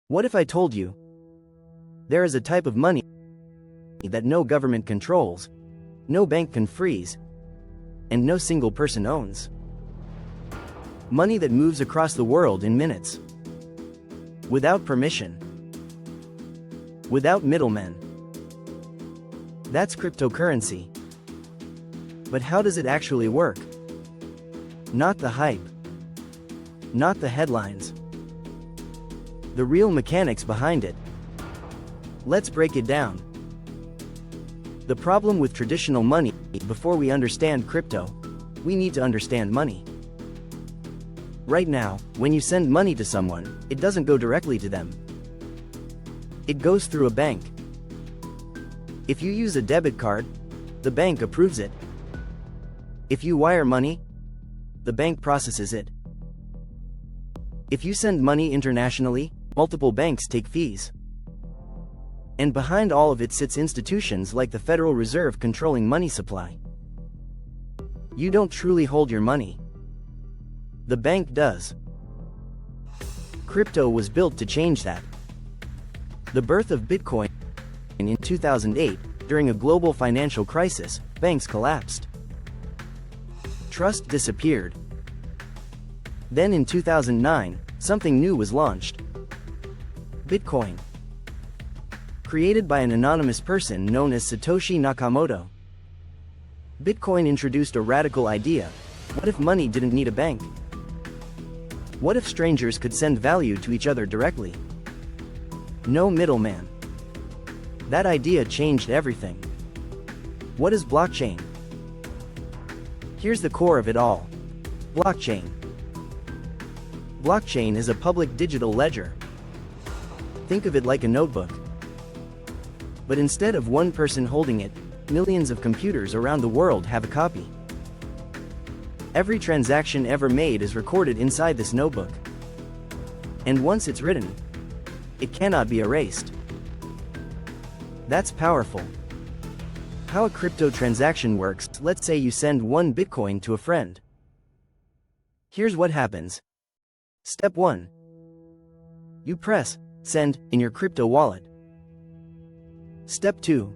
What if I told you there is a type of money that no government controls, no bank can freeze, and no single person owns? Money that moves across the world in minutes, without permission, without middlemen. That's cryptocurrency. But how does it actually work? Not the hype, not the headlines, the real mechanics behind it. Let's break it down. The problem with traditional money: before we understand crypto, we need to understand money. Right now, when you send money to someone, it doesn't go directly to them. It goes through a bank. If you use a debit card, the bank approves it. If you wire money, the bank processes it. If you send money internationally, multiple banks take fees. And behind all of it sits institutions like the Federal Reserve controlling money supply. You don't truly hold your money. The bank does. Crypto was built to change that. The birth of Bitcoin in 2008, during a global financial crisis, banks collapsed. Trust disappeared. Then in 2009, something new was launched. Bitcoin. Created by an anonymous person known as Satoshi Nakamoto. Bitcoin introduced a radical idea. What if money didn't need a bank? What if strangers could send value to each other directly? No middleman. That idea changed everything. What is blockchain? Here's the core of it all. Blockchain. Blockchain is a public digital ledger. Think of it like a notebook. But instead of one person holding it, millions of computers around the world have a copy. Every transaction ever made is recorded inside this notebook. And once it's written, it cannot be erased. That's powerful. How a crypto transaction works: let's say you send 1 Bitcoin to a friend. Here's what happens. Step 1. You press send in your crypto wallet. Step 2.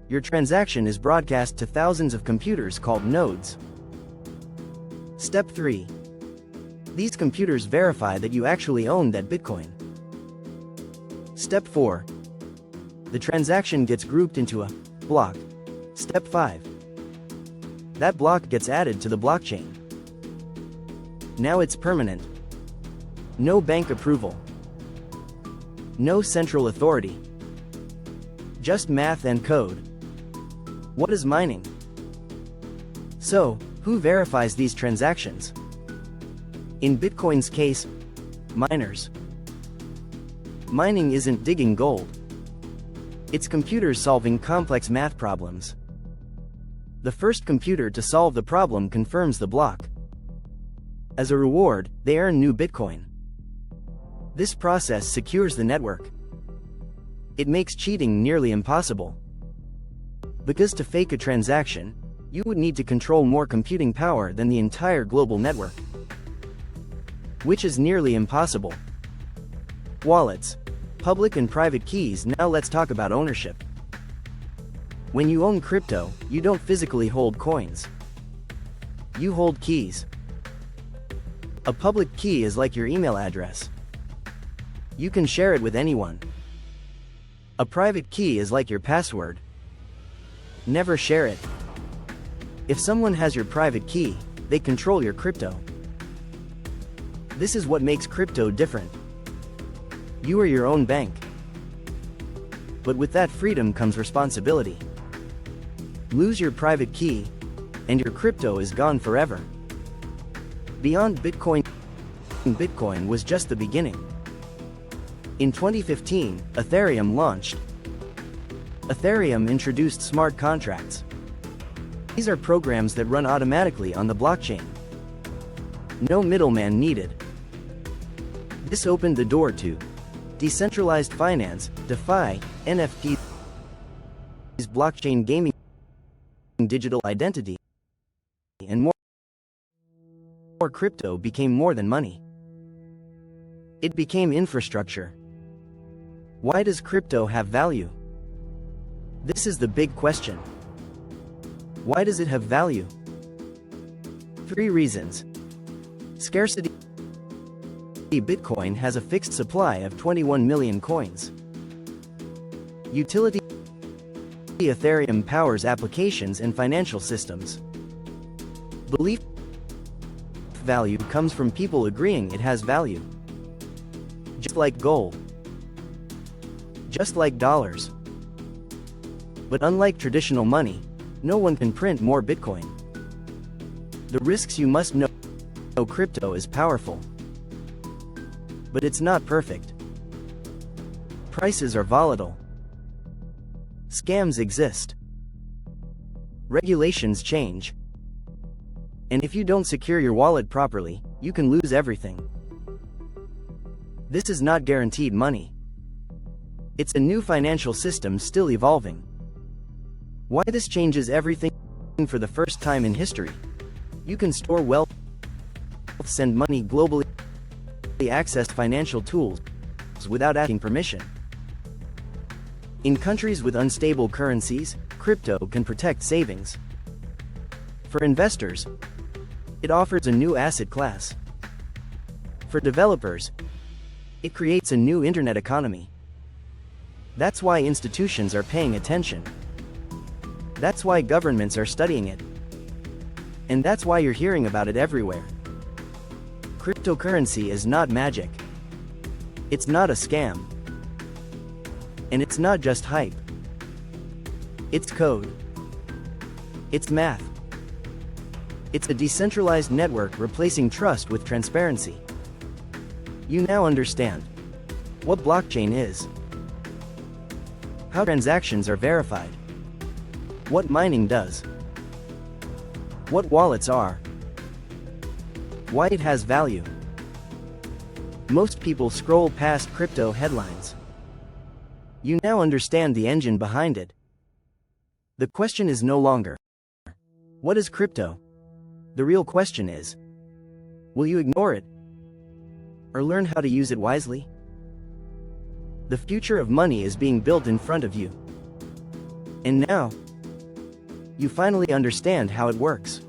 Your transaction is broadcast to thousands of computers called nodes. Step 3. These computers verify that you actually own that Bitcoin. Step 4. The transaction gets grouped into a block. Step 5. That block gets added to the blockchain. Now it's permanent. No bank approval. No central authority. Just math and code. What is mining? So, who verifies these transactions? In Bitcoin's case, miners. Mining isn't digging gold. It's computers solving complex math problems. The first computer to solve the problem confirms the block. As a reward, they earn new Bitcoin. This process secures the network. It makes cheating nearly impossible. Because to fake a transaction, you would need to control more computing power than the entire global network, which is nearly impossible. Wallets. Public and private keys. Now let's talk about ownership. When you own crypto, you don't physically hold coins. You hold keys. A public key is like your email address. You can share it with anyone. A private key is like your password. Never share it. If someone has your private key, they control your crypto. This is what makes crypto different. You are your own bank. But with that freedom comes responsibility. Lose your private key, and your crypto is gone forever. Beyond Bitcoin, Bitcoin was just the beginning. In 2015, Ethereum launched. Ethereum introduced smart contracts. These are programs that run automatically on the blockchain. No middleman needed. This opened the door to decentralized finance, DeFi, NFTs, blockchain gaming, digital identity, and more. Crypto became more than money. It became infrastructure. Why does crypto have value? This is the big question. Why does it have value? 3 reasons. Scarcity. Bitcoin has a fixed supply of 21 million coins. Utility. Ethereum powers applications and financial systems. Belief. Value comes from people agreeing it has value. Just like gold. Just like dollars. But unlike traditional money, no one can print more Bitcoin. The risks you must know. Crypto is powerful. But it's not perfect. Prices are volatile. Scams exist. Regulations change. And if you don't secure your wallet properly, you can lose everything. This is not guaranteed money. It's a new financial system still evolving. Why this changes everything? For the first time in history, you can store wealth, send money globally, access financial tools without asking permission. In countries with unstable currencies, crypto can protect savings. For investors, it offers a new asset class. For developers, it creates a new internet economy. That's why institutions are paying attention. That's why governments are studying it. And that's why you're hearing about it everywhere. Cryptocurrency is not magic. It's not a scam. And it's not just hype. It's code. It's math. It's a decentralized network replacing trust with transparency. You now understand what blockchain is, how transactions are verified, what mining does, what wallets are, why it has value. Most people scroll past crypto headlines. You now understand the engine behind it. The question is no longer, what is crypto? The real question is, will you ignore it? Or learn how to use it wisely? The future of money is being built in front of you. And now, you finally understand how it works.